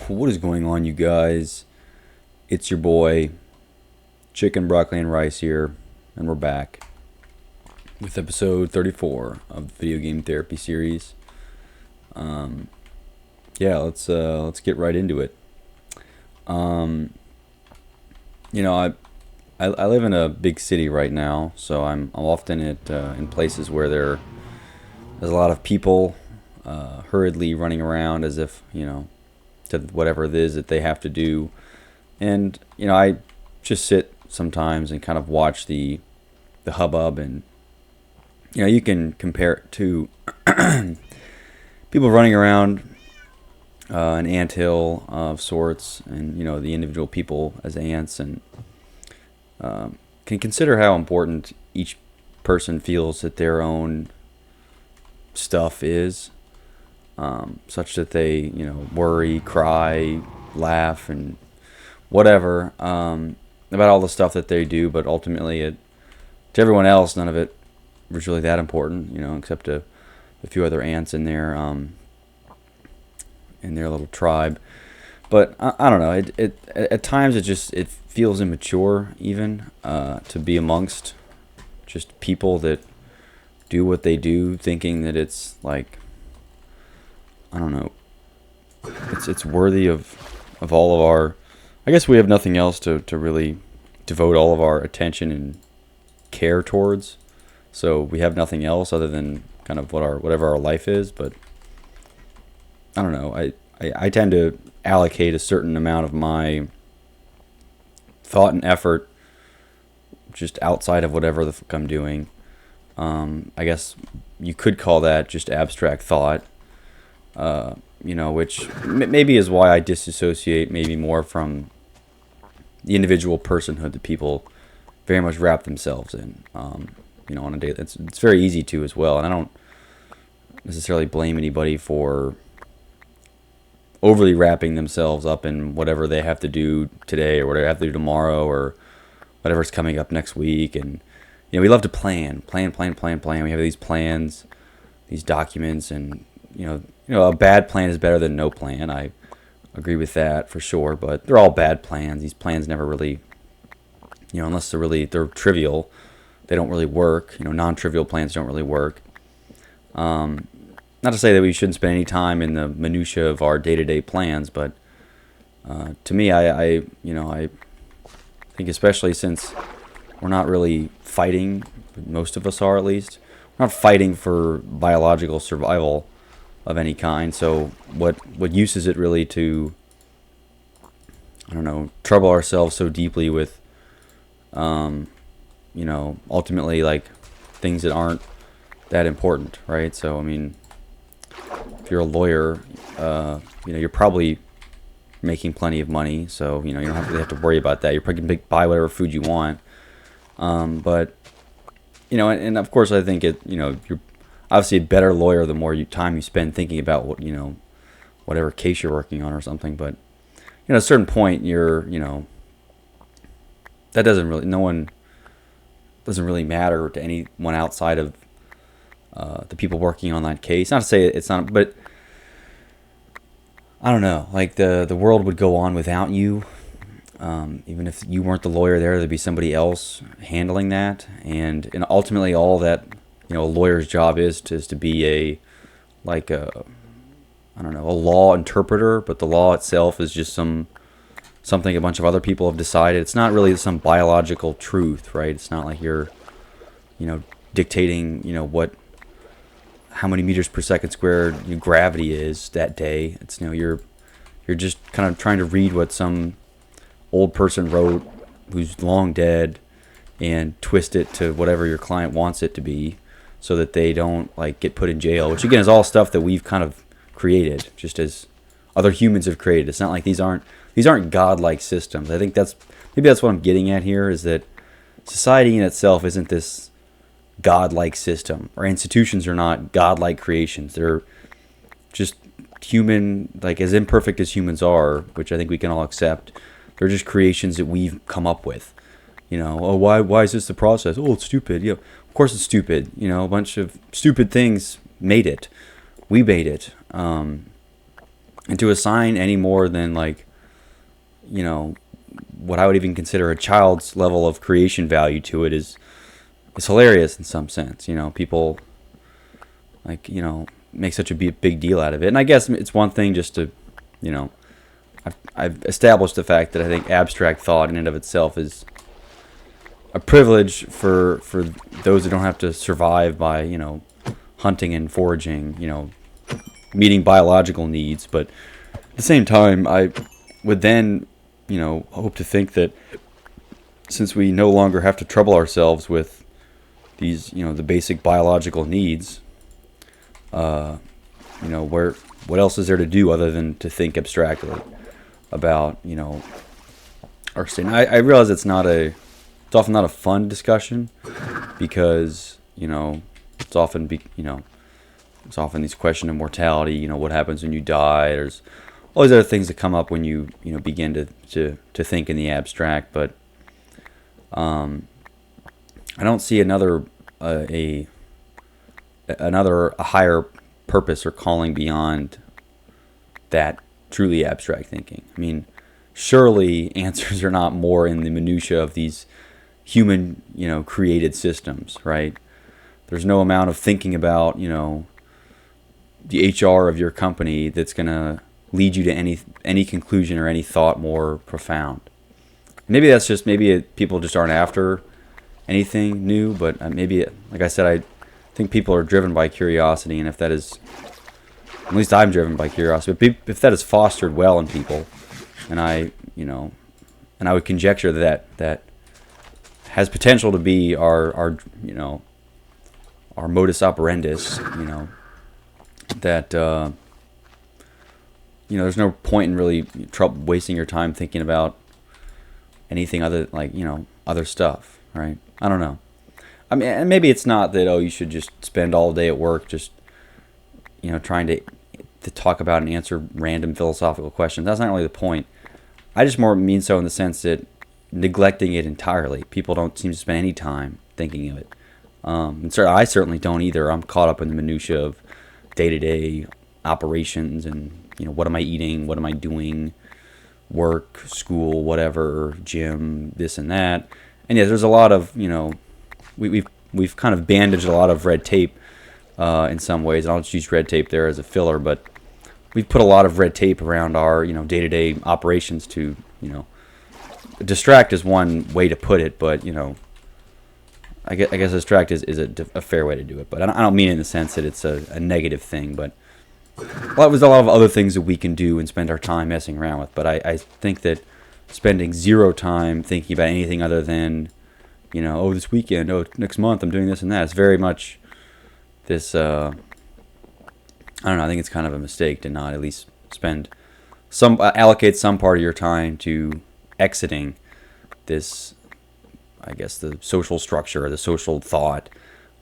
What is going on, you guys? It's your boy, Chicken, Broccoli, and Rice here, and we're back with episode 34 of the Video Game Therapy series. Let's get right into it. I live in a big city right now, so I'm often in places where there's a lot of people hurriedly running around as if to whatever it is that they have to do. And, I just sit sometimes and kind of watch the hubbub, and, you can compare it to people running around an anthill of sorts, and, the individual people as ants, and can consider how important each person feels that their own stuff is, such that they, worry, cry, laugh, and whatever about all the stuff that they do, but ultimately, to everyone else, none of it was really that important, except a few other ants in their little tribe. But I don't know. It at times it feels immature even to be amongst just people that do what they do, thinking that it's like, I don't know, it's worthy of all of our. I guess we have nothing else to really devote all of our attention and care towards, so we have nothing else other than kind of whatever our life is. But I don't know. I tend to allocate a certain amount of my thought and effort just outside of whatever the fuck I'm doing. I guess you could call that just abstract thought, which maybe is why I disassociate maybe more from the individual personhood that people very much wrap themselves in, on a day. It's very easy to as well, and I don't necessarily blame anybody for overly wrapping themselves up in whatever they have to do today or whatever they have to do tomorrow or whatever's coming up next week. And we love to plan. We have these plans, these documents, and a bad plan is better than no plan. I agree with that for sure, but they're all bad plans. These plans never really, unless they're trivial, they don't really work. Non-trivial plans don't really work. Not to say that we shouldn't spend any time in the minutia of our day-to-day plans, but to me, I think, especially since we're not really fighting, most of us are at least, we're not fighting for biological survival of any kind. So what use is it really to, trouble ourselves so deeply with, ultimately, like, things that aren't that important, right? So, I mean, if you're a lawyer, you're probably making plenty of money, so, you don't really have to worry about that. You're probably going to buy whatever food you want. But, and of course I think you're obviously a better lawyer the more time you spend thinking about what, whatever case you're working on or something. But, at a certain point, that doesn't really matter to anyone outside of the people working on that case. Not to say it's not, but I don't know. Like the world would go on without you, even if you weren't the lawyer there. There'd be somebody else handling that, and ultimately, all that a lawyer's job is to be a law interpreter. But the law itself is just something a bunch of other people have decided. It's not really some biological truth, right? It's not like you're dictating how many meters per second squared gravity is that day. It's you're just kind of trying to read what some old person wrote who's long dead and twist it to whatever your client wants it to be, so that they don't get put in jail. Which again is all stuff that we've kind of created, just as other humans have created. It's not like these aren't godlike systems. I think that's what I'm getting at here, is that society in itself isn't this godlike system. Our institutions are not godlike creations. They're just human, as imperfect as humans are, which I think we can all accept. They're just creations that we've come up with. Why is this the process? Oh, it's stupid. Of course it's stupid. A bunch of stupid things made it. We made it. And to assign any more than, like, what I would even consider a child's level of creation value to it is hilarious in some sense. People, like, make such a big deal out of it. And I guess it's one thing just to, I've established the fact that I think abstract thought in and of itself is a privilege for those who don't have to survive by, hunting and foraging, meeting biological needs. But at the same time, I would then, hope to think that since we no longer have to trouble ourselves with these, the basic biological needs, what else is there to do other than to think abstractly about, our state? And I realize it's often not a fun discussion because, it's often it's often these questions of mortality. What happens when you die? There's all these other things that come up when you begin to think in the abstract. But I don't see another a higher purpose or calling beyond that truly abstract thinking. I mean, surely answers are not more in the minutia of these human, created systems, right? There's no amount of thinking about, the HR of your company that's going to lead you to any conclusion or any thought more profound. Maybe that's just, people just aren't after anything new, but maybe, like I said, I think people are driven by curiosity, and if that is, at least I'm driven by curiosity, but if that is fostered well in people, and I would conjecture that has potential to be our modus operandus, that there's no point in really wasting your time thinking about anything other, like, other stuff, right? I don't know. I mean, and maybe it's not that, you should just spend all day at work just trying to talk about and answer random philosophical questions. That's not really the point. I just more mean so in the sense that neglecting it entirely. People don't seem to spend any time thinking of it. And so I certainly don't either. I'm caught up in the minutia of day-to-day operations and, what am I eating? What am I doing? Work, school, whatever, gym, this and that. And yeah, there's a lot of, we've kind of bandaged a lot of red tape in some ways. And I'll just use red tape there as a filler, but we've put a lot of red tape around our, day-to-day operations to, distract is one way to put it, but, I guess distract is a fair way to do it. But I don't mean it in the sense that it's a negative thing, but there's a lot of other things that we can do and spend our time messing around with. But I think that spending zero time thinking about anything other than, this weekend, next month I'm doing this and that, it's very much this, I don't know, I think it's kind of a mistake to not at least allocate some part of your time to exiting this, I guess, the social structure or the social thought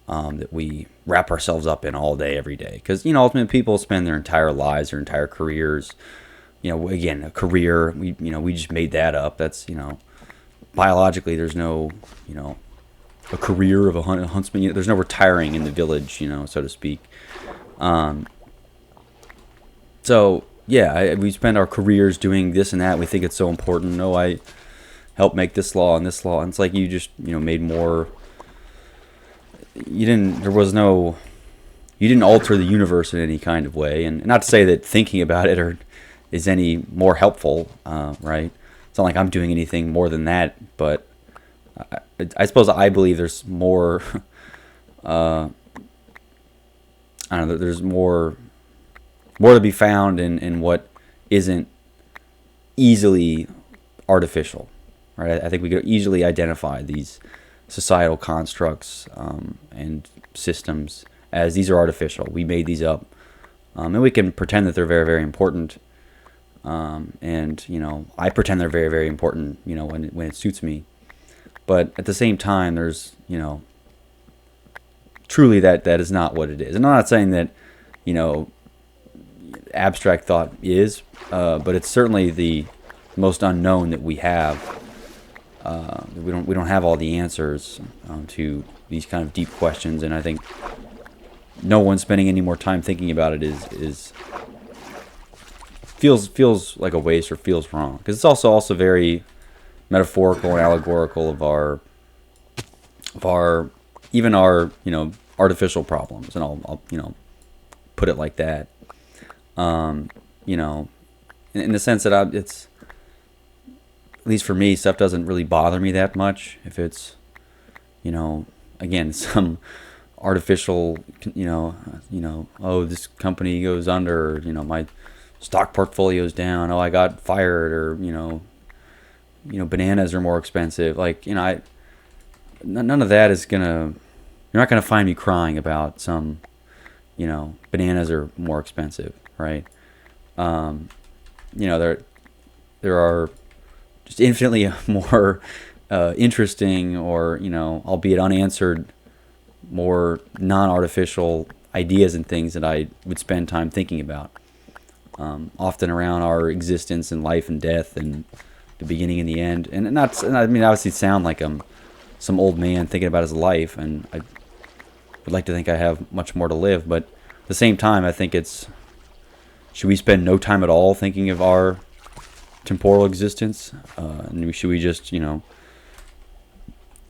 that we wrap ourselves up in all day, every day. Because, ultimately people spend their entire lives, their entire careers, again, a career, we just made that up. That's, biologically there's no, a career of a huntsman. There's no retiring in the village, so to speak. So, yeah, we spend our careers doing this and that. We think it's so important. No, I helped make this law and this law. And it's like you just, made more. You didn't alter the universe in any kind of way. And not to say that thinking about it is any more helpful, right? It's not like I'm doing anything more than that. But I suppose I believe there's more. I don't know. There's more to be found in what isn't easily artificial, right? I think we could easily identify these societal constructs and systems as these are artificial. We made these up, and we can pretend that they're very, very important. And I pretend they're very, very important. When it suits me, but at the same time, there's truly that is not what it is. And I'm not saying that abstract thought is, but it's certainly the most unknown that we have. We don't have all the answers to these kind of deep questions, and I think no one spending any more time thinking about it is feels like a waste or feels wrong, because it's also very metaphorical and allegorical of our even our artificial problems, and I'll put it like that. You know, in the sense that it's, at least for me, stuff doesn't really bother me that much if it's, again, some artificial, oh, this company goes under, my stock portfolio's down, oh, I got fired, or bananas are more expensive. Like, none of that is gonna. You're not gonna find me crying about some, bananas are more expensive, right? There are just infinitely more interesting, or albeit unanswered, more non-artificial ideas and things that I would spend time thinking about. Often around our existence and life and death and the beginning and the end. And obviously sound like I'm some old man thinking about his life, and I would like to think I have much more to live, but at the same time, I think should we spend no time at all thinking of our temporal existence? And should we just,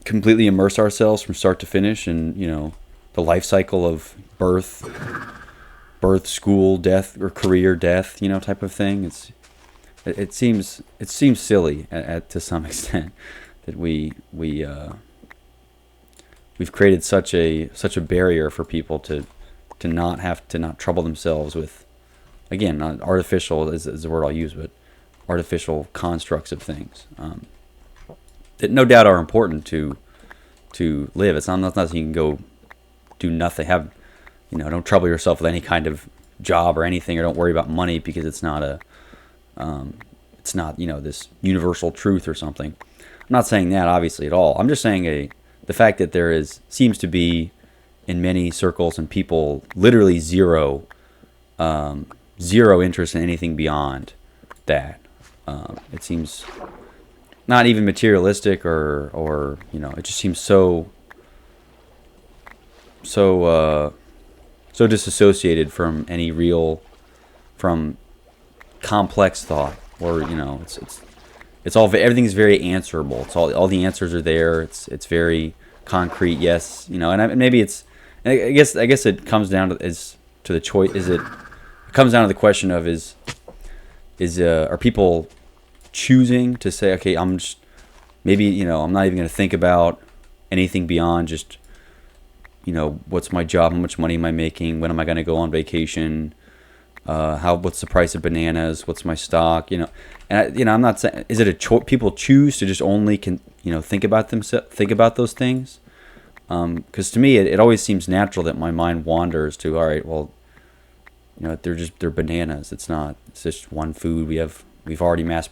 completely immerse ourselves from start to finish in, the life cycle of birth, school, death, or career, death, type of thing? It seems silly to some extent that we've created such a barrier for people to not trouble themselves with, again, artificial is the word I'll use, but artificial constructs of things that no doubt are important to live. It's not that you can go do nothing, don't trouble yourself with any kind of job or anything, or don't worry about money because it's not this universal truth or something. I'm not saying that, obviously, at all. I'm just saying the fact that seems to be, in many circles and people, literally zero interest in anything beyond that. It seems not even materialistic, or it just seems so disassociated from from complex thought, or it's all, everything's very answerable. It's all the answers are there. It's very concrete. Yes, and maybe it's. I guess it comes down to the choice. It comes down to the question of are people choosing to say, okay, I'm just, maybe I'm not even going to think about anything beyond just what's my job, how much money am I making, when am I going to go on vacation, what's the price of bananas, what's my stock, and I'm not saying, is it people choose to just only think about those things, because to me it always seems natural that my mind wanders to, all right, well, they're bananas. It's just one food. We've mass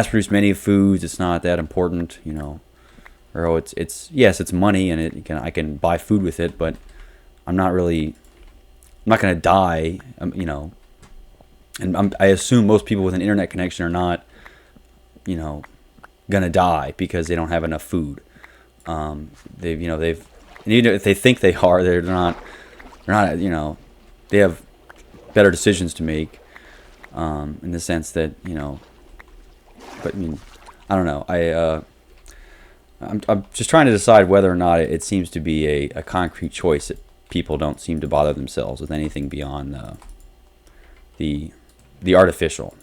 produced many foods. It's not that important, or it's yes, it's money, and I can buy food with it, but I'm not going to die, and I assume most people with an internet connection are not, going to die because they don't have enough food. And even if they think they are, they're not, they have better decisions to make, in the sense that, but I mean, I don't know. I'm just trying to decide whether or not it seems to be a concrete choice that people don't seem to bother themselves with anything beyond the artificial.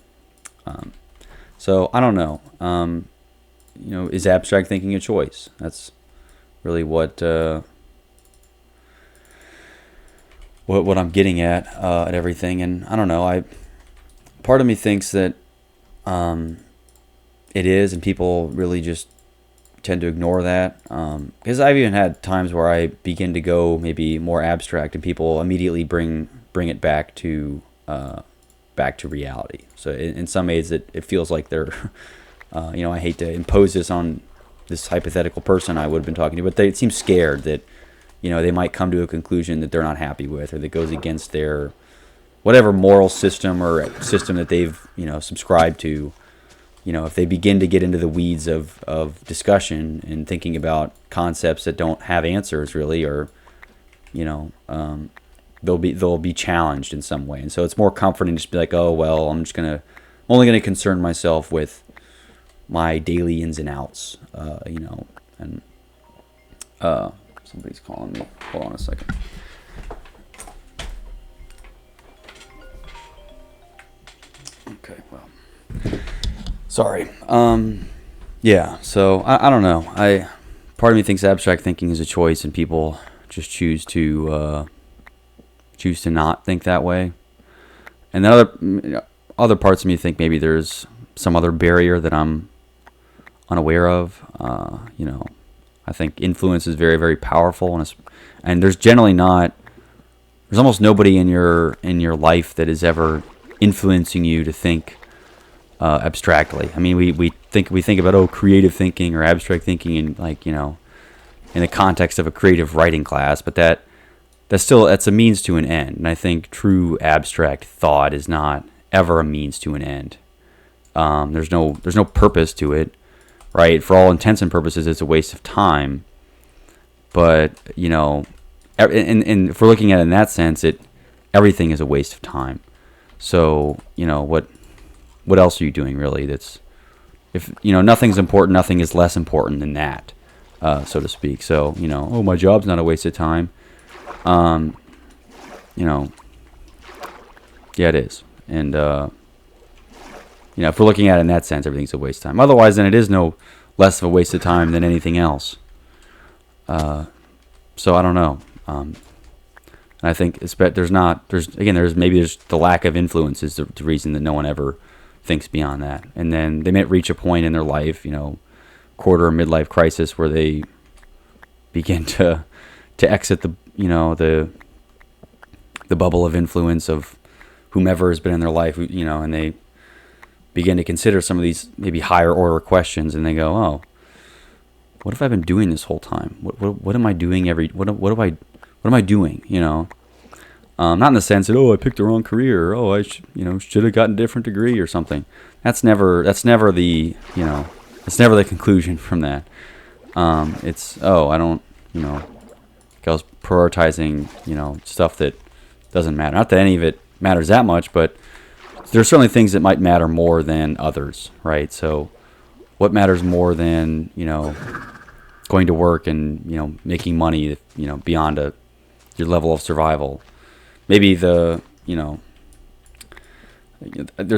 So I don't know. Is abstract thinking a choice? That's really what I'm getting at everything. And I don't know. Part of me thinks that it is, and people really just tend to ignore that. Because I've even had times where I begin to go maybe more abstract, and people immediately bring it back to reality. So in some ways, it feels like they're, I hate to impose this on this hypothetical person I would have been talking to, but they seem scared that, they might come to a conclusion that they're not happy with, or that goes against their whatever moral system or system that they've, subscribed to. If they begin to get into the weeds of discussion and thinking about concepts that don't have answers really, or, they'll be challenged in some way, and so it's more comforting to just be like, oh well, only gonna concern myself with my daily ins and outs, and somebody's calling me. Hold on a second. Okay, well, sorry. Yeah, so I don't know. Part of me thinks abstract thinking is a choice, and people just choose to not think that way. And then other parts of me think maybe there's some other barrier that I'm unaware of. I think influence is very, very powerful, and there's almost nobody in your life that is ever influencing you to think abstractly. I mean, we think about creative thinking or abstract thinking in in the context of a creative writing class, but that's a means to an end. And I think true abstract thought is not ever a means to an end. There's no purpose to it, right? For all intents and purposes, it's a waste of time. But and if we're looking at it in that sense, everything is a waste of time. So what else are you doing really? If nothing's important, nothing is less important than that, so to speak. So my job's not a waste of time. Yeah, it is. And if we're looking at it in that sense, everything's a waste of time. Otherwise, then it is no less of a waste of time than anything else. So I don't know. And I think there's the lack of influence is the reason that no one ever thinks beyond that. And then they may reach a point in their life, quarter or midlife crisis, where they begin to exit the bubble of influence of whomever has been in their life, and they begin to consider some of these maybe higher order questions, and they go, oh, what have I been doing this whole time? What am I doing what am I doing? Not in the sense that, I picked the wrong career, or I should have gotten a different degree or something. That's never the conclusion from that. It's I don't I was prioritizing stuff that doesn't matter. Not that any of it matters that much, but there's certainly things that might matter more than others, right? So what matters more than going to work and making money beyond your level of survival? Maybe there's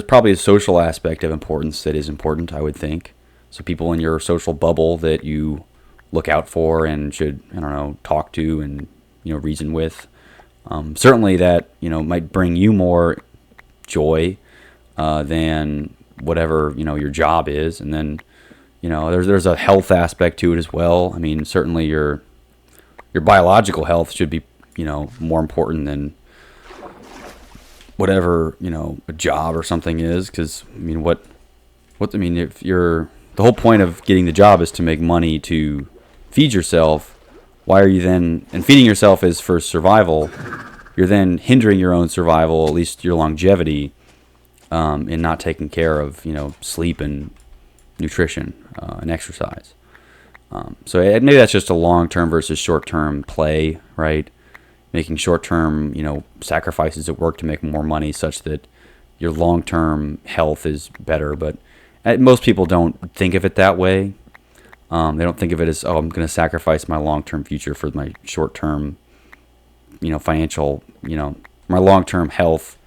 probably a social aspect of importance that is important, I would think. So people in your social bubble that you look out for and should, talk to and, reason with. Certainly that, might bring you more joy than whatever, your job is. And then, there's a health aspect to it as well. I mean, certainly your biological health should be, more important than whatever, a job or something is. Because, if the whole point of getting the job is to make money to feed yourself, why are you then, and feeding yourself is for survival, you're then hindering your own survival, at least your longevity, in not taking care of, sleep and nutrition and exercise. So maybe that's just a long-term versus short-term play, right? Making short-term, sacrifices at work to make more money such that your long-term health is better. But most people don't think of it that way. They don't think of it as, I'm going to sacrifice my long-term future for my short-term, financial, my long-term health,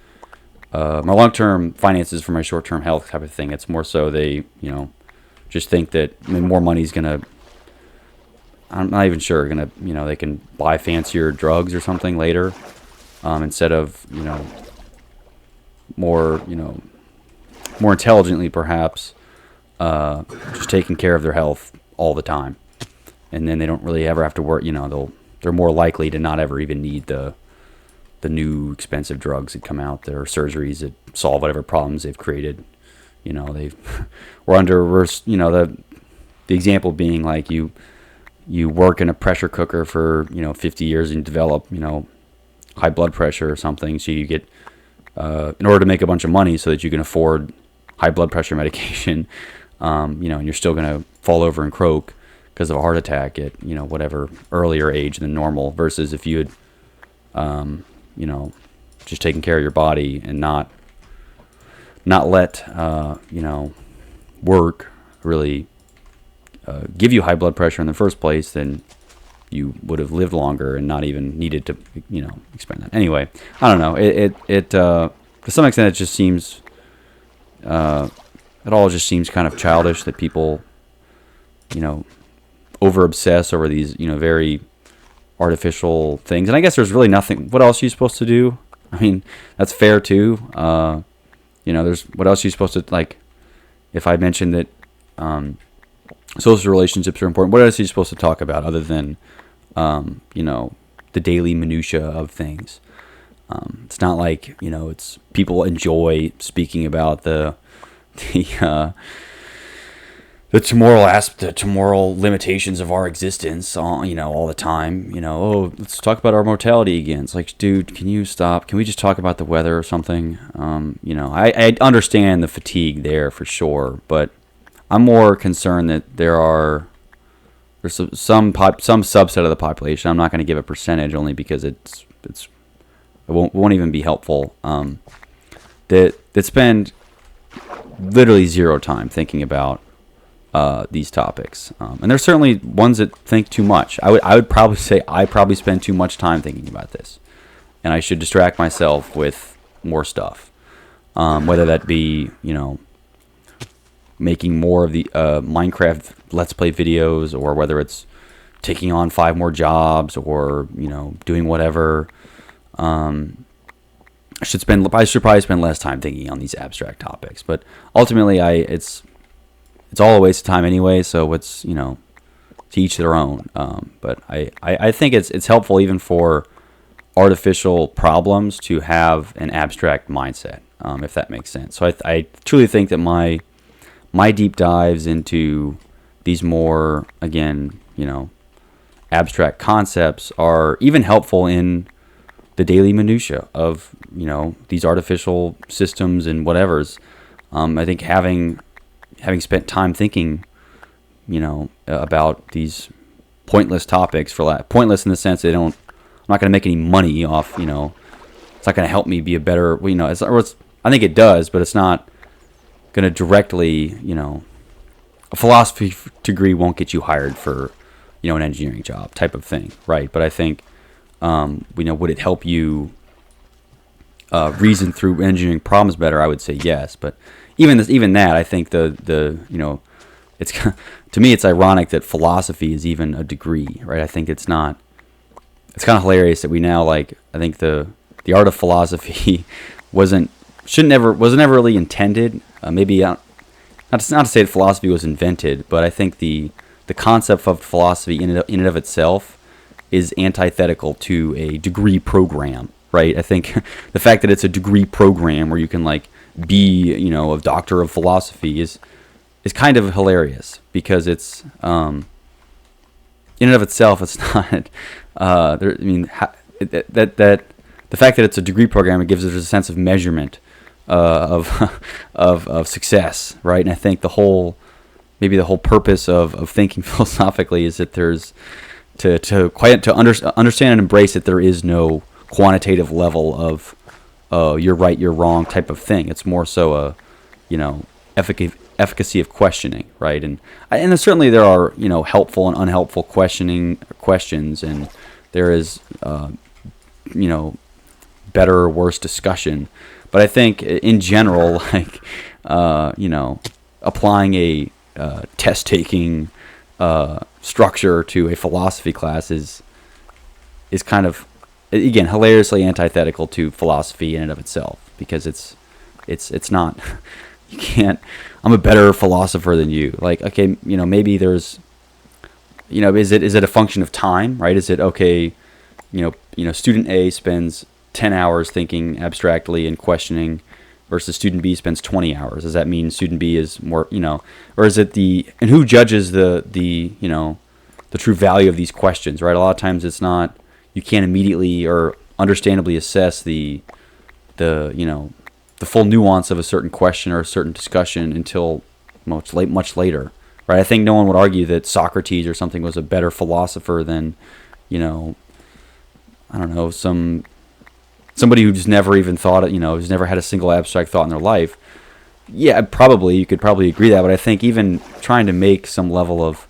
my long-term finances for my short-term health type of thing. It's more so they, just think that more money's going to, I'm not even sure, going to, they can buy fancier drugs or something later, instead of, more intelligently perhaps, just taking care of their health all the time. And then they don't really ever have to work, they're more likely to not ever even need the new expensive drugs that come out there, or surgeries that solve whatever problems they've created. We're under reverse, the example being like you work in a pressure cooker for 50 years and develop high blood pressure or something, so you get in order to make a bunch of money so that you can afford high blood pressure medication, and you're still going to fall over and croak because of a heart attack at whatever earlier age than normal, versus if you had just taking care of your body and not let work really give you high blood pressure in the first place, then you would have lived longer and not even needed to expand that. Anyway, I don't know. It to some extent it just seems it all just seems kind of childish that people over obsess over these very artificial things. And I guess there's really nothing. What else are you supposed to do? I mean, that's fair too. There's what else are you supposed to, like, if I mentioned that social relationships are important, what else are you supposed to talk about other than the daily minutia of things? It's not like it's people enjoy speaking about the temporal limitations of our existence, all the time. Oh, let's talk about our mortality again. It's like, dude, can you stop? Can we just talk about the weather or something? I understand the fatigue there for sure, but I'm more concerned that there's some subset of the population. I'm not going to give a percentage only because it won't even be helpful. That spend literally zero time thinking about these topics, and there's certainly ones that think too much. I would probably say I probably spend too much time thinking about this, and I should distract myself with more stuff, whether that be making more of the Minecraft Let's Play videos, or whether it's taking on 5 more jobs, or doing whatever. I should probably spend less time thinking on these abstract topics, but ultimately it's all a waste of time anyway. So it's to each their own. But I think it's helpful even for artificial problems to have an abstract mindset, if that makes sense. So I truly think that my deep dives into these more, again, abstract concepts are even helpful in the daily minutia of these artificial systems and whatever's. I think having spent time thinking about these pointless topics, pointless in the sense that I'm not going to make any money off. It's not going to help me be a better. I think it does, but it's not going to directly. A philosophy degree won't get you hired for an engineering job type of thing, right? But I think would it help you reason through engineering problems better? I would say yes, but even that, I think it's to me it's ironic that philosophy is even a degree, right? I think it's not. It's kind of hilarious that we now I think the art of philosophy wasn't never really intended. Maybe not to say that philosophy was invented, but I think the concept of philosophy in and of itself is antithetical to a degree program, right? I think the fact that it's a degree program where you can be a doctor of philosophy is kind of hilarious, because it's in and of itself it's not. That the fact that it's a degree program, it gives it a sense of measurement of success, right? And I think the whole purpose of thinking philosophically is that there's to understand and embrace that there is no quantitative level of you're right, you're wrong type of thing. It's more so a efficacy of questioning, right? And certainly there are helpful and unhelpful questions, and there is better or worse discussion. But I think in general, applying a test taking structure to a philosophy class is kind of, again, hilariously antithetical to philosophy in and of itself, because it's not. You can't. I'm a better philosopher than you. Okay, maybe there's, is it a function of time, right? Is it okay? Student A spends 10 hours thinking abstractly and questioning, versus student B spends 20 hours. Does that mean student B is more, or is it and who judges the true value of these questions, right? A lot of times it's not. You can't immediately or understandably assess the full nuance of a certain question or a certain discussion until much later, right? I think no one would argue that Socrates or something was a better philosopher than, I don't know, some somebody who just never even thought it, who's never had a single abstract thought in their life, yeah, probably you could probably agree that. But I think even trying to make some level of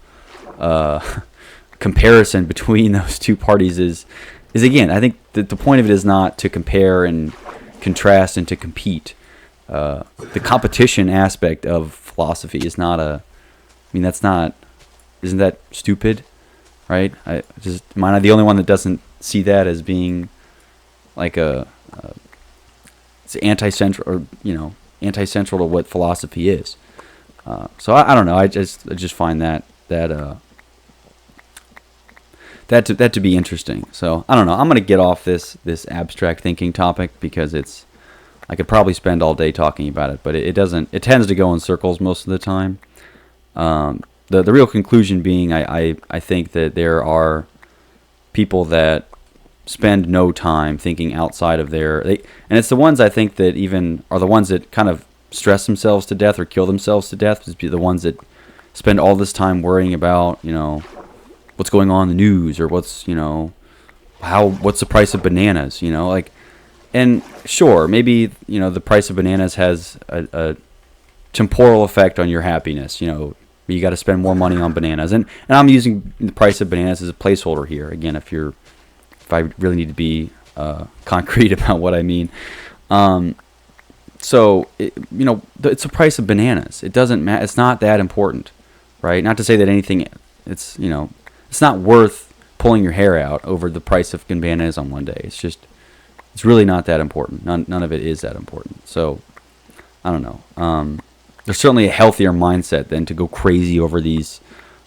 comparison between those two parties is again, I think that the point of it is not to compare and contrast and to compete. The competition aspect of philosophy is not isn't that stupid, right? Am I the only one that doesn't see that as being like it's anti-central, or anti-central to what philosophy is. So I don't know. I just find that to be interesting. So I don't know. I'm gonna get off this abstract thinking topic because I could probably spend all day talking about it, but it tends to go in circles most of the time. The real conclusion being, I think that there are people that spend no time thinking outside of and it's the ones I think that even are the ones that kind of stress themselves to death or kill themselves to death, is the ones that spend all this time worrying about, what's going on in the news, or what's the price of bananas, and sure, maybe, the price of bananas has a temporal effect on your happiness, you got to spend more money on bananas. And I'm using the price of bananas as a placeholder here. Again, if I really need to be concrete about what I mean. So, it's the price of bananas. It doesn't matter. It's not that important, right? Not to say that anything, it's not worth pulling your hair out over the price of bananas on one day. It's really not that important. None of it is that important. So, I don't know. There's certainly a healthier mindset than to go crazy over these,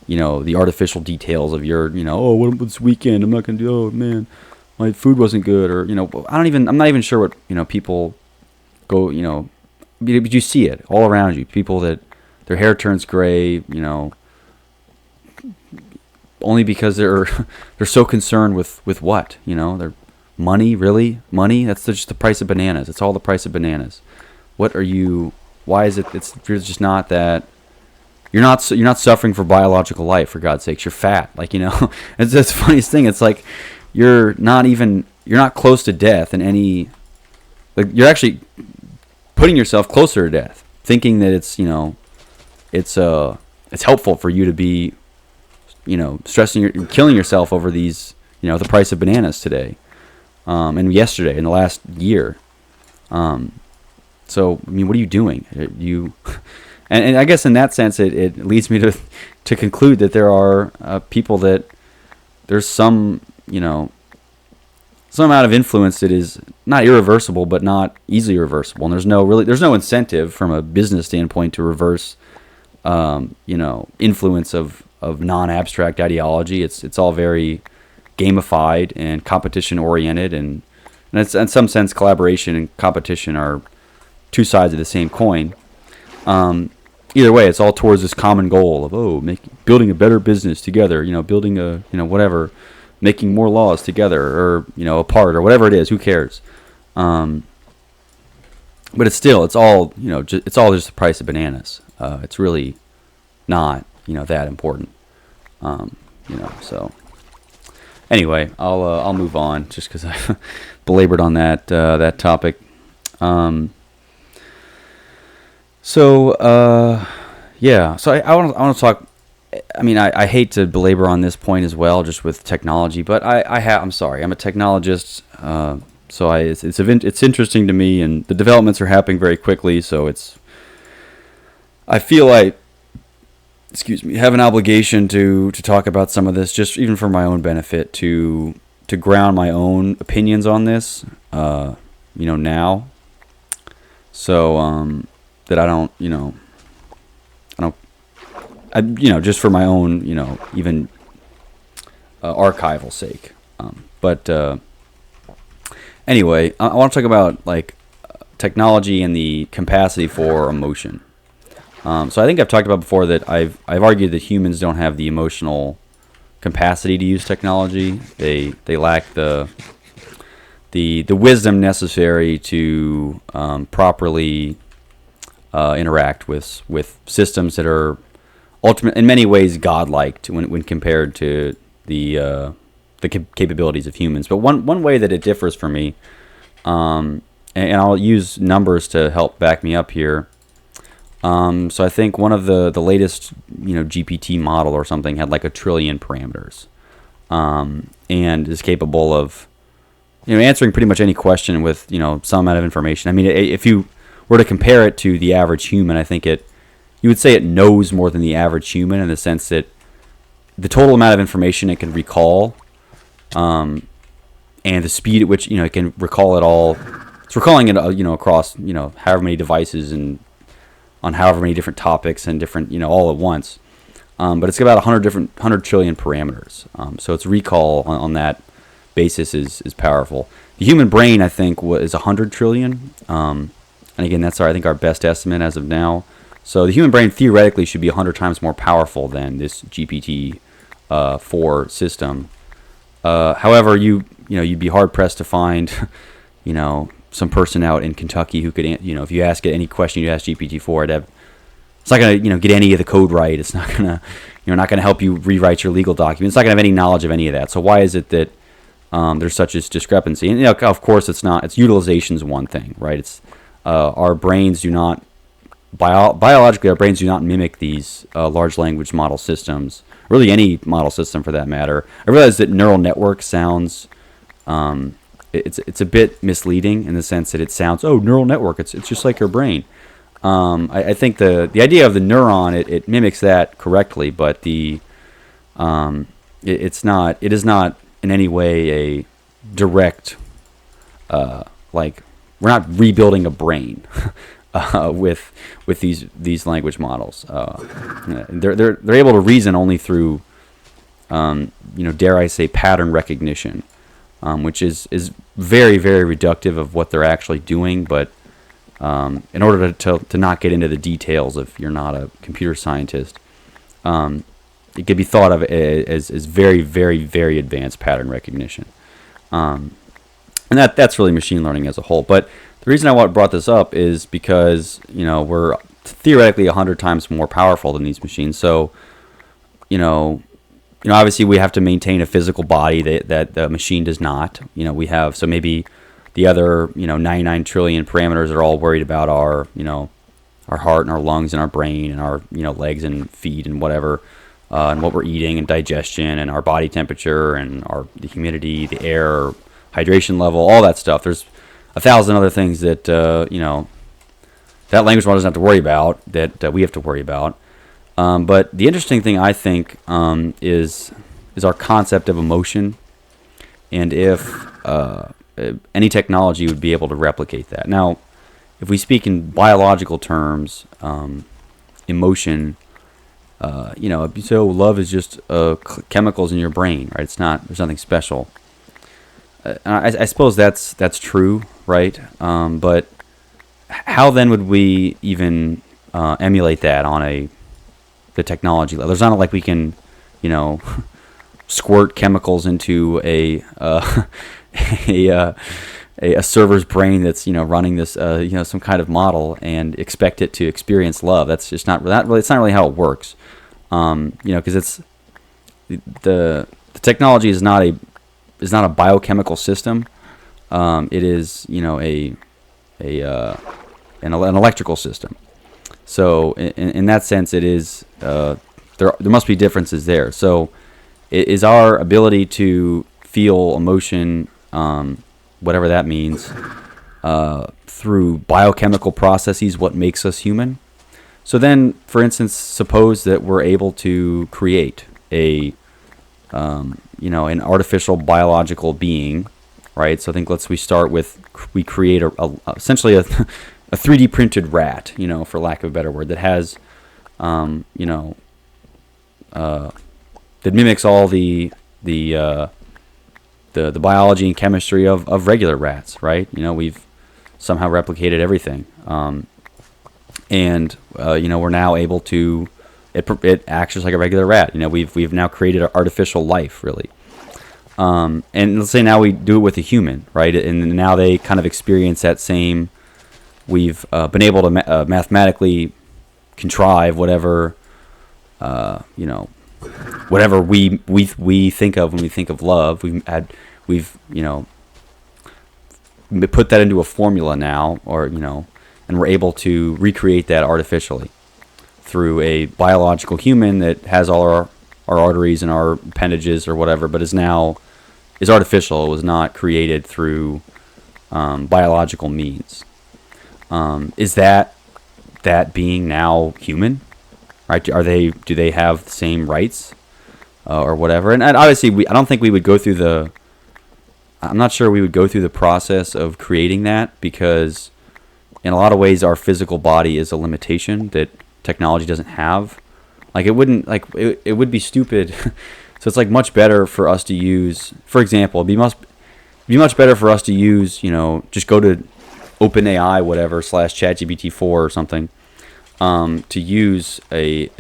the artificial details of your, what this weekend, I'm not going to do, oh man, my food wasn't good, or, I'm not even sure what, people go, but you see it all around you. People that their hair turns gray, only because they're so concerned with what, their money, really? Money? That's just the price of bananas. It's all the price of bananas. Why is it? It's just not that. You're not suffering for biological life, for God's sakes. You're fat, It's the funniest thing. It's like you're not close to death in any. Like, you're actually putting yourself closer to death, thinking that it's helpful for you to be, stressing, killing yourself over these, the price of bananas today, and yesterday, in the last year. So, what are you doing? And I guess in that sense, it leads me to conclude that there are people that there's some amount of influence that is not irreversible, but not easily reversible. And there's no incentive from a business standpoint to reverse, influence of non-abstract ideology. It's all very gamified and competition oriented, and it's, in some sense, collaboration and competition are two sides of the same coin. Either way, it's all towards this common goal of building a better business together. Building a whatever, making more laws together, or apart, or whatever it is. Who cares? But it's all it's all just the price of bananas. It's really not that important. So anyway, I'll move on just because I belabored on that topic. So I want to talk. I hate to belabor on this point as well, just with technology, but I'm sorry, I'm a technologist, so it's interesting to me, and the developments are happening very quickly. So I feel like, have an obligation to talk about some of this, just even for my own benefit, to ground my own opinions on this, now. So that I don't, just for my own, even archival sake. But anyway, I want to talk about technology and the capacity for emotion. So I think I've talked about before that I've argued that humans don't have the emotional capacity to use technology. They lack the wisdom necessary to properly interact with systems that are ultimate, in many ways, godlike when compared to the capabilities of humans. But one way that it differs for me And I'll use numbers to help back me up here. So I think one of the latest, GPT model or something had like 1 trillion parameters, and is capable of, answering pretty much any question with, some amount of information. I mean, if you were to compare it to the average human, I think you would say it knows more than the average human, in the sense that the total amount of information it can recall, and the speed at which, it can recall it all. It's recalling it, across, however many devices and on however many different topics and different, all at once. But it's got about 100 trillion parameters. So its recall on that basis is powerful. The human brain, I think, is 100 trillion. And again, that's I think our best estimate as of now. So the human brain theoretically should be 100 times more powerful than this GPT-4 system. However, you'd be hard pressed to find, some person out in Kentucky who could, if you ask it any question you ask GPT-4, it's not going to, get any of the code right. It's not going to, not going to help you rewrite your legal document. It's not going to have any knowledge of any of that. So why is it that there's such a discrepancy? And of course, it's not. It's utilization's one thing, right? It's our brains do not biologically, our brains do not mimic these large language model systems, really any model system for that matter. I realize that neural network sounds. It's a bit misleading in the sense that it sounds, neural network, it's just like your brain. I think the idea of the neuron, it mimics that correctly, but it is not in any way a direct, like, we're not rebuilding a brain with these language models. They're able to reason only through, dare I say, pattern recognition. Which is very, very reductive of what they're actually doing. But in order to not get into the details, if you're not a computer scientist, it could be thought of as very, very, very advanced pattern recognition. And that's really machine learning as a whole. But the reason I brought this up is because, we're theoretically 100 times more powerful than these machines. So, obviously we have to maintain a physical body that the machine does not. We have, so maybe the other, 99 trillion parameters are all worried about our, our heart and our lungs and our brain and our, legs and feet and whatever, and what we're eating and digestion and our body temperature and the humidity, the air, hydration level, all that stuff. There's 1,000 other things that, that language model doesn't have to worry about, that we have to worry about. But the interesting thing, I think, is our concept of emotion, and if any technology would be able to replicate that. Now, if we speak in biological terms, emotion, so love is just chemicals in your brain, right? There's nothing special. I suppose that's true, right? But how then would we even emulate that on the technology level? There's not like we can, squirt chemicals into a server's brain that's running this some kind of model and expect it to experience love. That's just not that really. It's not really how it works. Because it's the technology is not a biochemical system. It is an electrical system. So in that sense, it is there must be differences there. So is our ability to feel emotion, whatever that means, through biochemical processes, what makes us human? So then, for instance, suppose that we're able to create an artificial biological being, right? So I think we start with, we create essentially a 3D printed rat, for lack of a better word, that has, that mimics all the biology and chemistry of regular rats, right? We've somehow replicated everything, and we're now able to. It acts just like a regular rat. We've now created an artificial life, really. And let's say now we do it with a human, right? And now they kind of experience that same. We've been able to mathematically contrive whatever, whatever we think of when we think of love. We've put that into a formula now, or and we're able to recreate that artificially through a biological human that has all our arteries and our appendages or whatever, but is artificial. It was not created through biological means. Is that being now human? Right? Do they have the same rights or whatever? And obviously, I don't think we would go through I'm not sure we would go through the process of creating that, because in a lot of ways our physical body is a limitation that technology doesn't have. Like it would be stupid. So it's like much better for us to use, for example, it'd be much better for us to use, just go to OpenAI, whatever, / ChatGPT 4 or something, to use a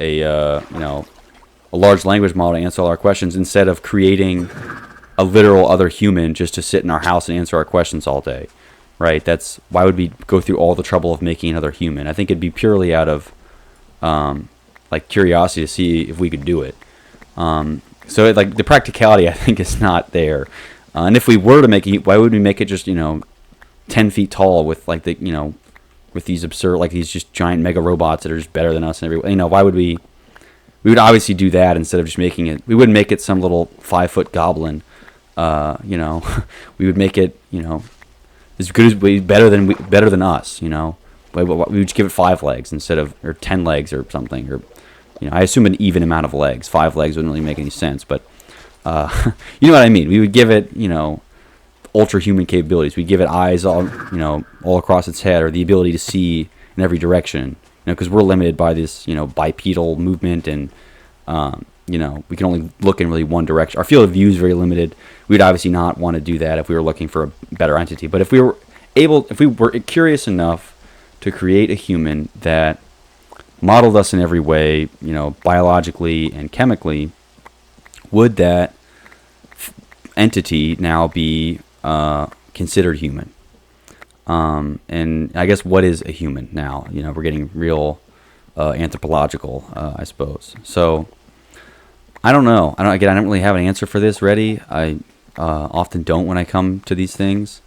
large language model to answer all our questions, instead of creating a literal other human just to sit in our house and answer our questions all day, right? Why would we go through all the trouble of making another human? I think it'd be purely out of curiosity to see if we could do it. So the practicality, I think, is not there. And if we were to make it, why would we make it just 10 feet tall with with these absurd, these just giant mega robots that are just better than us and everything? Why would we? We would obviously do that instead of just making it. We wouldn't make it some little 5-foot goblin. We would make it as good as better than us. We would just give it 5 legs or 10 legs or something, or I assume an even amount of legs. 5 legs wouldn't really make any sense, but you know what I mean. We would give it ultra human capabilities. We'd give it eyes all across its head, or the ability to see in every direction. Because we're limited by this bipedal movement, and we can only look in really one direction. Our field of view is very limited. We'd obviously not want to do that if we were looking for a better entity. But if we were curious enough to create a human that modeled us in every way, biologically and chemically, would that entity now be considered human? And I guess, what is a human now? We're getting real anthropological, I suppose. So I don't know. I don't really have an answer for this ready. I often don't when I come to these things.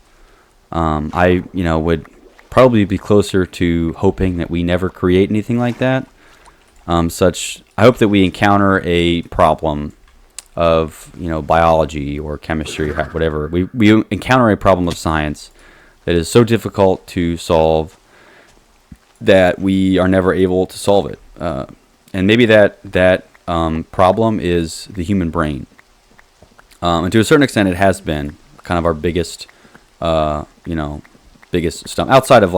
I would probably be closer to hoping that we never create anything like that. I hope that we encounter a problem of biology or chemistry or whatever. We encounter a problem of science that is so difficult to solve that we are never able to solve it. And maybe that problem is the human brain. And to a certain extent, it has been kind of our biggest stuff outside of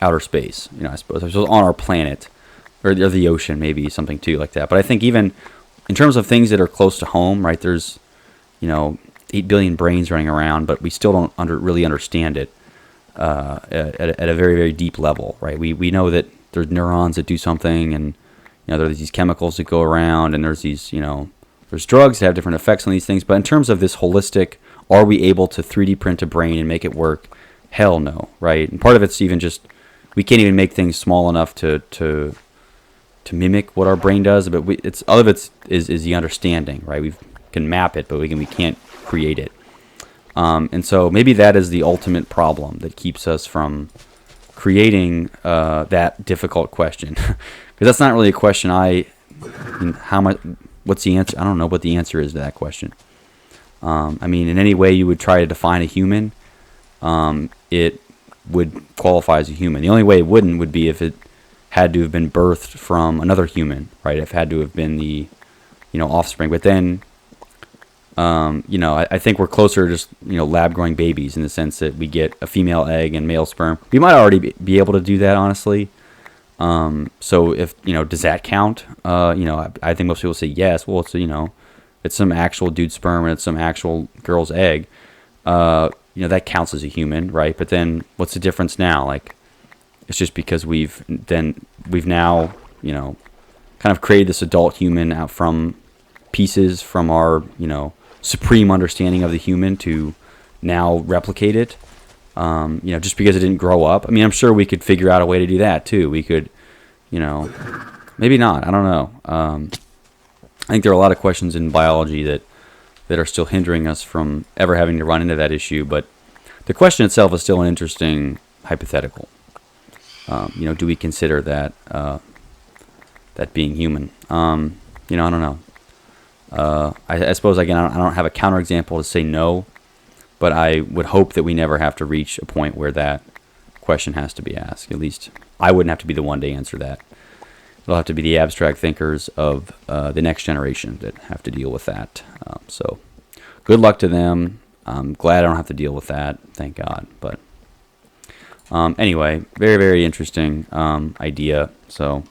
outer space. I suppose on our planet, or the ocean, maybe something too like that. But I think even in terms of things that are close to home, right? There's 8 billion brains running around, but we still don't really understand it at a very, very deep level, right? We know that there's neurons that do something, and there's these chemicals that go around, and there's these there's drugs that have different effects on these things. But in terms of this holistic, are we able to 3D print a brain and make it work? Hell no, right? And part of it's even just we can't even make things small enough to mimic what our brain does. But all of it is the understanding, right? We can map it, but we can't create it. And so maybe that is the ultimate problem that keeps us from creating that difficult question. Because that's not really a question what's the answer? I don't know what the answer is to that question. In any way you would try to define a human, it would qualify as a human. The only way it wouldn't would be if it had to have been birthed from another human, right? If it had to have been the offspring. But then I think we're closer to just lab growing babies, in the sense that we get a female egg and male sperm. We might already be able to do that, honestly. So if does that count? I think most people say yes. Well, it's some actual dude's sperm and it's some actual girl's egg. That counts as a human, right? But then what's the difference now? It's just because we've now kind of created this adult human out from pieces from our supreme understanding of the human to now replicate it. Just because it didn't grow up. I'm sure we could figure out a way to do that too. We could, maybe not. I don't know. I think there are a lot of questions in biology that are still hindering us from ever having to run into that issue. But the question itself is still an interesting hypothetical. Do we consider that that being human? I don't know. I suppose, again, I don't have a counterexample to say no, but I would hope that we never have to reach a point where that question has to be asked. At least I wouldn't have to be the one to answer that. It'll have to be the abstract thinkers of the next generation that have to deal with that. So good luck to them. I'm glad I don't have to deal with that, thank God. But anyway, very, very interesting idea. So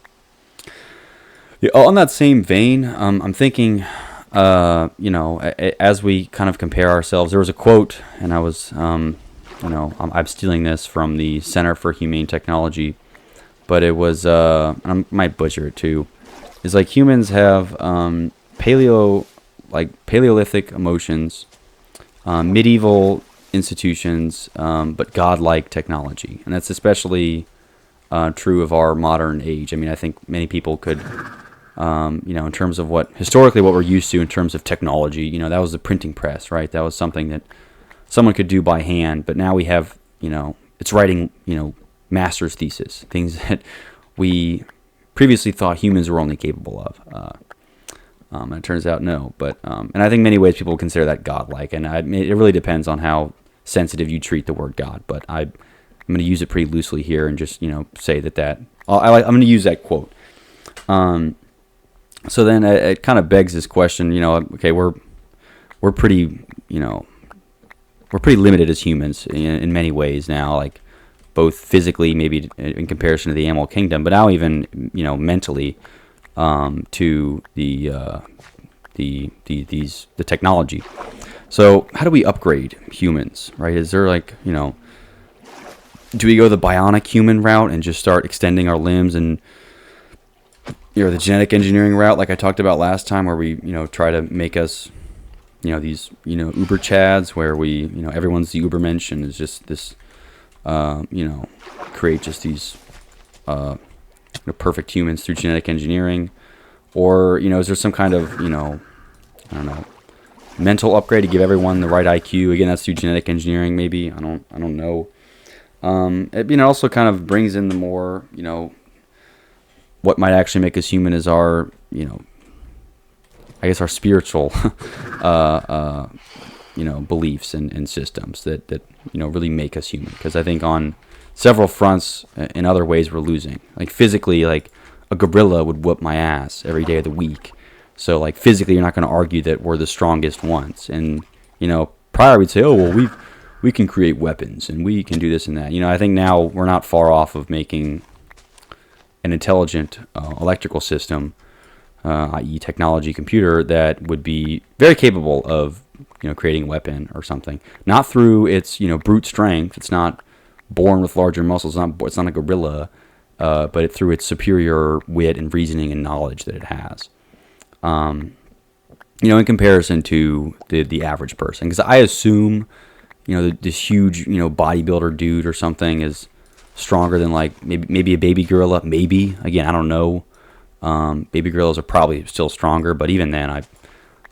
on that same vein, I'm thinking, as we kind of compare ourselves, there was a quote, and I was, I'm stealing this from the Center for Humane Technology, but it was, I might butcher it too, is like humans have Paleolithic emotions, medieval institutions, but godlike technology. And that's especially true of our modern age. I mean, I think many people could, in terms of what we're used to in terms of technology, that was the printing press, right? That was something that someone could do by hand, but now we have, it's writing, master's thesis, things that we previously thought humans were only capable of. And it turns out no. But and I think in many ways people consider that godlike, and it really depends on how sensitive you treat the word God. But I'm going to use it pretty loosely here and just say that I'm going to use that quote. So then it kind of begs this question. Okay, we're pretty we're pretty limited as humans in many ways now, like both physically, maybe in comparison to the animal kingdom, but now even mentally, to the technology. So how do we upgrade humans, right? Is there do we go the bionic human route and just start extending our limbs, and the genetic engineering route, like I talked about last time, where we try to make us these uber chads, where we everyone's the ubermensch, and is just this create just these perfect humans through genetic engineering? Or is there some kind of I don't know, mental upgrade to give everyone the right IQ? Again, that's through genetic engineering, maybe. I don't know. It also kind of brings in the more what might actually make us human is our I guess our spiritual beliefs and systems that really make us human. Because I think on several fronts, in other ways, we're losing. Like physically, like a gorilla would whoop my ass every day of the week. So like physically, you're not going to argue that we're the strongest ones. And prior we'd say, oh well, we can create weapons and we can do this and that. I think now we're not far off of making an intelligent electrical system, i.e. technology computer, that would be very capable of creating a weapon or something. Not through its brute strength. It's not born with larger muscles. It's not a gorilla, but through its superior wit and reasoning and knowledge that it has. In comparison to the average person, because I assume this huge bodybuilder dude or something is stronger than like maybe a baby gorilla. Maybe, again, I don't know. Baby gorillas are probably still stronger, but even then,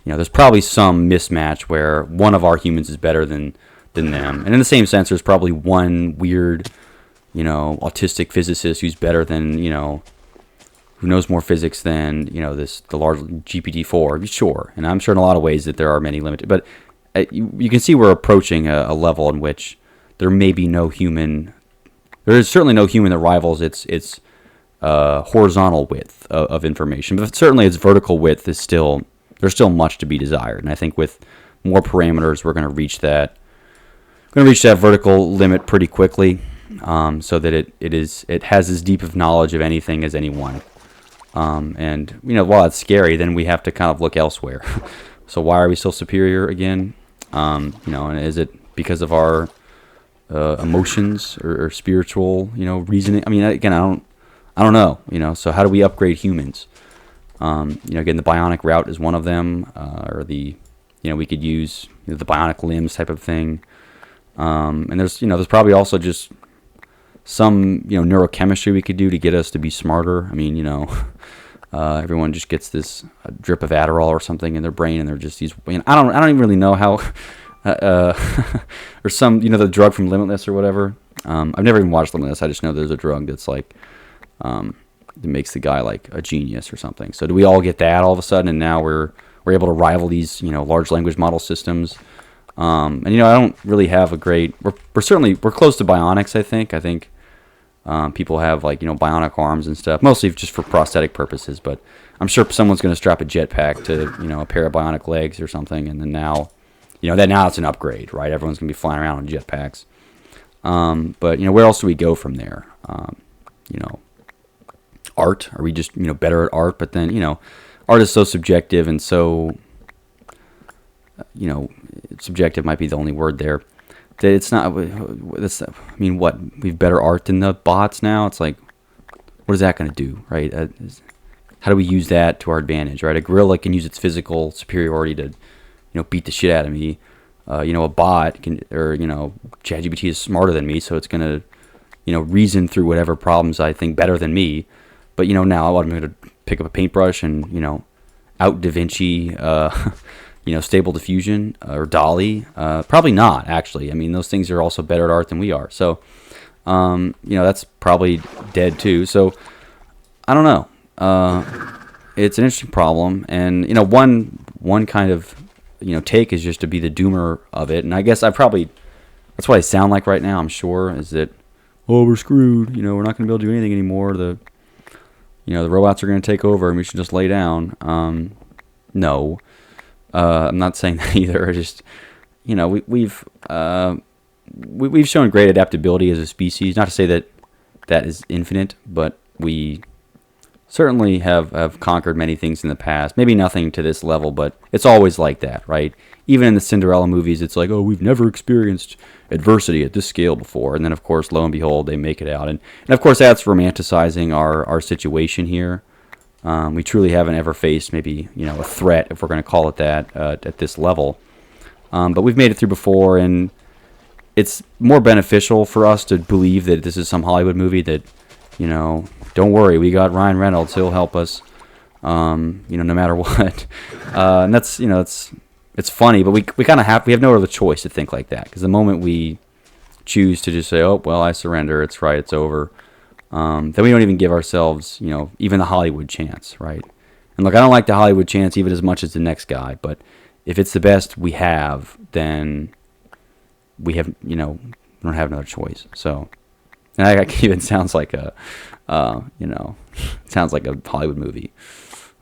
there's probably some mismatch where one of our humans is better than them. And in the same sense, there's probably one weird, autistic physicist who's better than, who knows more physics than, the large GPT-4. Sure. And I'm sure in a lot of ways that there are many limited, but you can see we're approaching a level in which there may be no human. There is certainly no human that rivals its horizontal width of information, but certainly its vertical width is there's still much to be desired. And I think with more parameters, we're going to reach that vertical limit pretty quickly, so that it has as deep of knowledge of anything as anyone. And while it's scary, then we have to kind of look elsewhere. So why are we still superior again? And is it because of our emotions or spiritual reasoning? I mean, again, I don't know. So how do we upgrade humans? Again, the bionic route is one of them, or we could use the bionic limbs type of thing. And there's probably also just some neurochemistry we could do to get us to be smarter. I mean, everyone just gets this drip of Adderall or something in their brain, and they're just these. I don't even really know how or some, the drug from Limitless or whatever. I've never even watched Limitless. I just know there's a drug that's like, that makes the guy like a genius or something. So do we all get that all of a sudden, and now we're able to rival these, large language model systems? And I don't really have a great. We're close to bionics. I think people have like bionic arms and stuff, mostly just for prosthetic purposes. But I'm sure someone's going to strap a jetpack to a pair of bionic legs or something, and then now, now it's an upgrade, right? Everyone's going to be flying around on jetpacks. But where else do we go from there? Art? Are we just better at art? But then art is so subjective and so subjective might be the only word there. That it's not. What? We've better art than the bots now. It's like, what is that going to do, right? How do we use that to our advantage, right? A gorilla can use its physical superiority to beat the shit out of me. A bot can, or ChatGPT is smarter than me, so it's going to reason through whatever problems I think better than me. But now I'm going to pick up a paintbrush and out Da Vinci Stable Diffusion or Dolly. Probably not, actually. I mean, those things are also better at art than we are. So that's probably dead too. So I don't know. It's an interesting problem, and one kind of take is just to be the doomer of it. And I guess that's what I sound like right now. I'm sure is that, oh, we're screwed. We're not going to be able to do anything anymore. The robots are going to take over, and we should just lay down. No, I'm not saying that either. I just, we've shown great adaptability as a species. Not to say that is infinite, but we certainly have conquered many things in the past. Maybe nothing to this level, but it's always like that, right? Even in the Cinderella movies, it's like, oh, we've never experienced adversity at this scale before. And then, of course, lo and behold, they make it out. And of course, that's romanticizing our situation here. We truly haven't ever faced maybe, a threat, if we're going to call it that, at this level. But we've made it through before, and it's more beneficial for us to believe that this is some Hollywood movie that, don't worry, we got Ryan Reynolds, he'll help us, no matter what. And that's, it's funny, but we have no other choice to think like that, because the moment we choose to just say, oh, well, I surrender, it's right, it's over, then we don't even give ourselves, even the Hollywood chance, right? And look, I don't like the Hollywood chance even as much as the next guy, but if it's the best we have, then we have, we don't have another choice. So, and that even sounds like sounds like a Hollywood movie.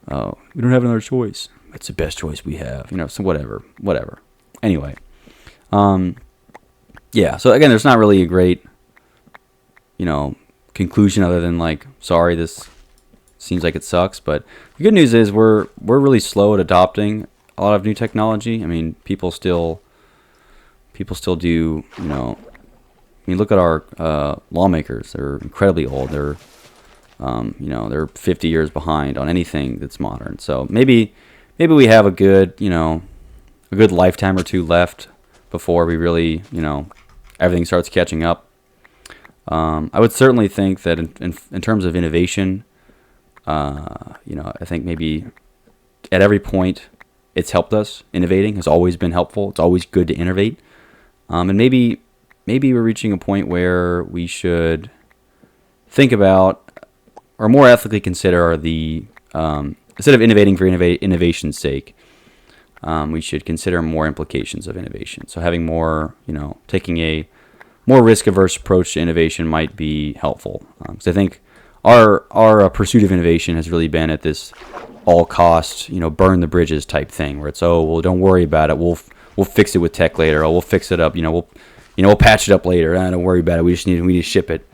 We don't have another choice. It's the best choice we have, so whatever. Anyway, yeah, so again, there's not really a great, conclusion other than like, sorry, this seems like it sucks, but the good news is we're really slow at adopting a lot of new technology. I mean, people still do, look at our lawmakers. They're incredibly old. They're they're 50 years behind on anything that's modern. So maybe we have a good lifetime or two left before we really, everything starts catching up. I would certainly think that in terms of innovation, I think maybe at every point it's helped us. Innovating has always been helpful. It's always good to innovate. And maybe we're reaching a point where we should think about, or more ethically consider, the instead of innovating for innovation's sake, we should consider more implications of innovation. So having more, taking a more risk-averse approach to innovation might be helpful. Because I think our pursuit of innovation has really been at this all-cost, burn the bridges type thing, where it's, oh, well, don't worry about it. We'll fix it with tech later. Or we'll fix it up. We'll patch it up later. Don't worry about it. We just need to ship it.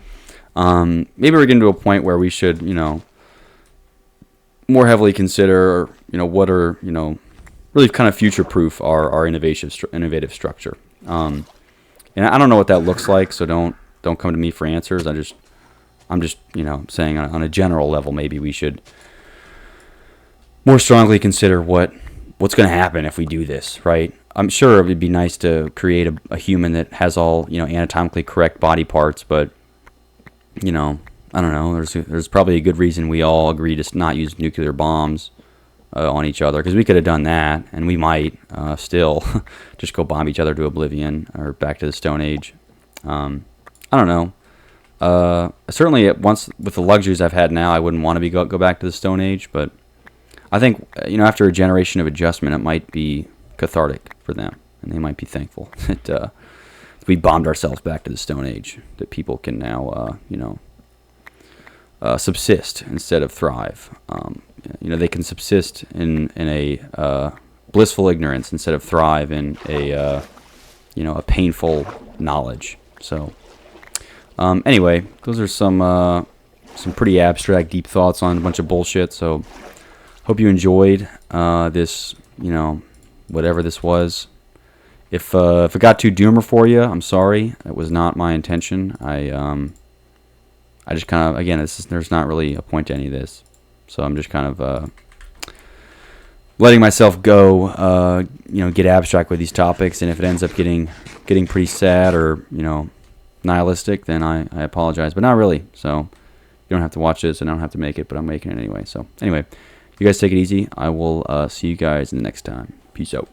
Maybe we're getting to a point where we should, more heavily consider, what are, really kind of future-proof our innovative structure. And I don't know what that looks like, so don't come to me for answers. I'm just saying on a general level, maybe we should more strongly consider what's going to happen if we do this, right? I'm sure it would be nice to create a human that has all, anatomically correct body parts, but I don't know. There's probably a good reason we all agree to not use nuclear bombs. on each other, because we could have done that, and we might still just go bomb each other to oblivion or back to the Stone Age. I don't know. Certainly, once with the luxuries I've had now, I wouldn't want to go back to the Stone Age. But I think after a generation of adjustment, it might be cathartic for them, and they might be thankful that we bombed ourselves back to the Stone Age. That people can now, subsist instead of thrive. They can subsist in a blissful ignorance instead of thrive in a painful knowledge. So, anyway, those are some pretty abstract, deep thoughts on a bunch of bullshit. So, hope you enjoyed this, whatever this was. If it got too doomer for you, I'm sorry. That was not my intention. I just kind of, again, there's not really a point to any of this. So I'm just kind of letting myself go, get abstract with these topics. And if it ends up getting pretty sad or, nihilistic, then I apologize. But not really. So you don't have to watch this, and I don't have to make it, but I'm making it anyway. So anyway, you guys take it easy. I will see you guys in the next time. Peace out.